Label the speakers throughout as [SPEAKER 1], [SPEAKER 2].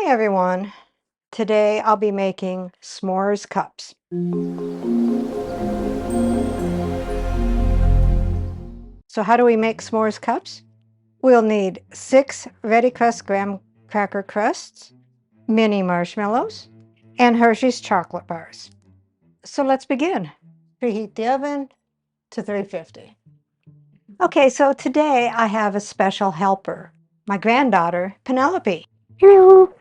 [SPEAKER 1] everyone. Today I'll be making s'mores cups. So how do we make s'mores cups? We'll need 6 ready crust graham cracker crusts, mini marshmallows, and Hershey's chocolate bars. So let's begin. Preheat the oven to 350. Okay, so today I have a special helper, my granddaughter, Penelope.
[SPEAKER 2] Hello.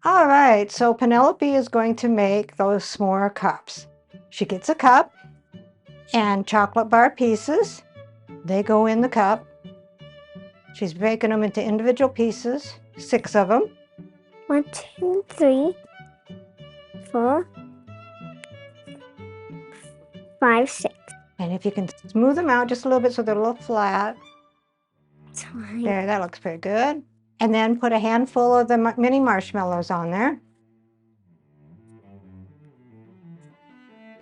[SPEAKER 1] All right, so Penelope is going to make those s'more cups. She gets a cup and chocolate bar pieces. They go in the cup. She's breaking them into individual pieces, 6 of them.
[SPEAKER 2] 1, 2, 3, 4, 5, 6.
[SPEAKER 1] And if you can smooth them out just a little bit so they're a little flat.
[SPEAKER 2] That's fine.
[SPEAKER 1] There, that looks pretty good. And then put a handful of the mini marshmallows on there.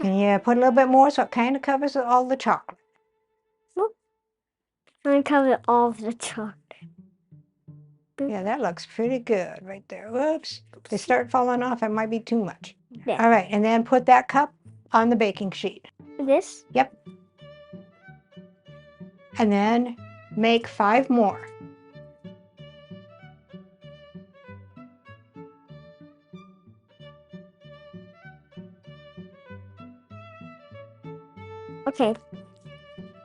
[SPEAKER 1] And you put a little bit more so it kind of covers all the chocolate.
[SPEAKER 2] I covered all of the chocolate.
[SPEAKER 1] Yeah, that looks pretty good right there. Whoops. If they start falling off, it might be too much.
[SPEAKER 2] There.
[SPEAKER 1] All right, and then put that cup on the baking sheet.
[SPEAKER 2] This?
[SPEAKER 1] Yep. And then make 5 more.
[SPEAKER 2] Okay.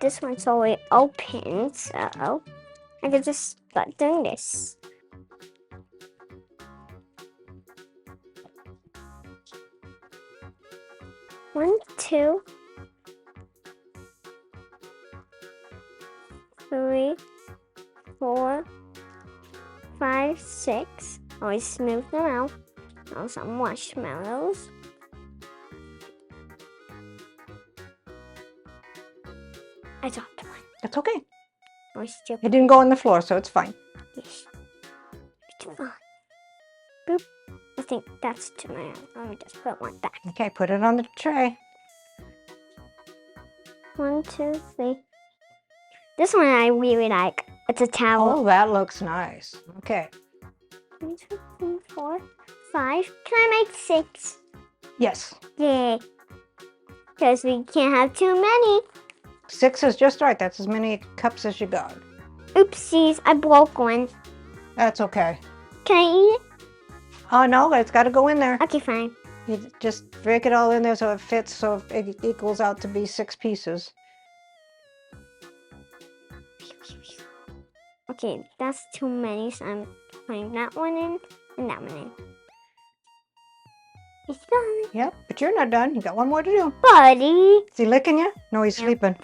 [SPEAKER 2] This one's already open, so I can just start doing this. One, 2, 3, 4, 5, 6. Always smooth them out. Now some marshmallows. I dropped one.
[SPEAKER 1] That's okay.
[SPEAKER 2] Oh, still.
[SPEAKER 1] It didn't go on the floor, so it's fine.
[SPEAKER 2] Yes. Boop. I think that's too many. Let me just put one back.
[SPEAKER 1] Okay, put it on the tray.
[SPEAKER 2] 1, 2, 3. This one I really like. It's a towel.
[SPEAKER 1] Oh, that looks nice. Okay.
[SPEAKER 2] 1, 2, 3, 4, 5. Can I make 6?
[SPEAKER 1] Yes.
[SPEAKER 2] Yay. Because we can't have too many.
[SPEAKER 1] 6 is just right. That's as many cups as you got.
[SPEAKER 2] Oopsies, I broke one.
[SPEAKER 1] That's okay.
[SPEAKER 2] Can I eat it?
[SPEAKER 1] Oh, no, it's got to go in there.
[SPEAKER 2] Okay, fine.
[SPEAKER 1] You just break it all in there so it fits, so it equals out to be 6 pieces.
[SPEAKER 2] Okay, that's too many, so I'm putting that one in and that one in. It's done.
[SPEAKER 1] Yep, but you're not done. You got one more to do.
[SPEAKER 2] Buddy.
[SPEAKER 1] Is he licking you? No, he's
[SPEAKER 2] Yep.
[SPEAKER 1] sleeping.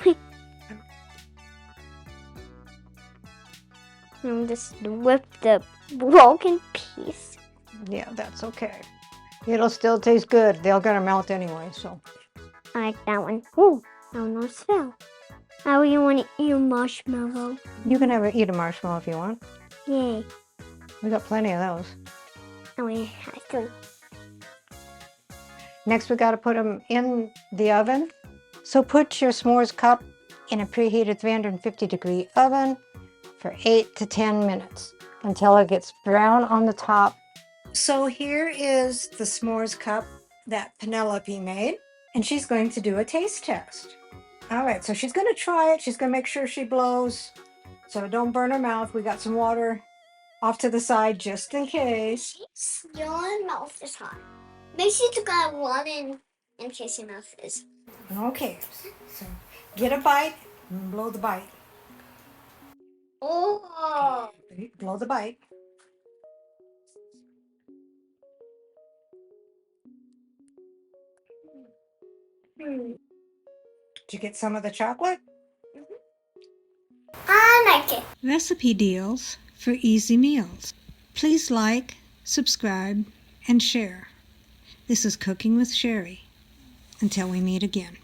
[SPEAKER 2] I'm just whip the broken piece.
[SPEAKER 1] Yeah, that's okay. It'll still taste good. They're gonna melt anyway, so.
[SPEAKER 2] I like that one. Ooh, I don't know what's fell. I really want to eat a marshmallow.
[SPEAKER 1] You can eat a marshmallow if you want.
[SPEAKER 2] Yay.
[SPEAKER 1] We got plenty of those.
[SPEAKER 2] Oh, we have 3.
[SPEAKER 1] Next, we got to put them in the oven. So put your s'mores cup in a preheated 350-degree oven for 8 to 10 minutes until it gets brown on the top. So here is the s'mores cup that Penelope made, and she's going to do a taste test. All right, so she's going to try it. She's going to make sure she blows so it don't burn her mouth. We got some water off to the side just in case.
[SPEAKER 2] Your mouth is hot. Make sure you got one in case your mouth is.
[SPEAKER 1] Okay, so get a bite and blow the bite.
[SPEAKER 2] Oh.
[SPEAKER 1] Okay, blow the bite. Did you get some of the chocolate?
[SPEAKER 2] I like it.
[SPEAKER 1] Recipe deals for easy meals. Please like, subscribe, and share. This is Cooking with Sherry. Until we meet again.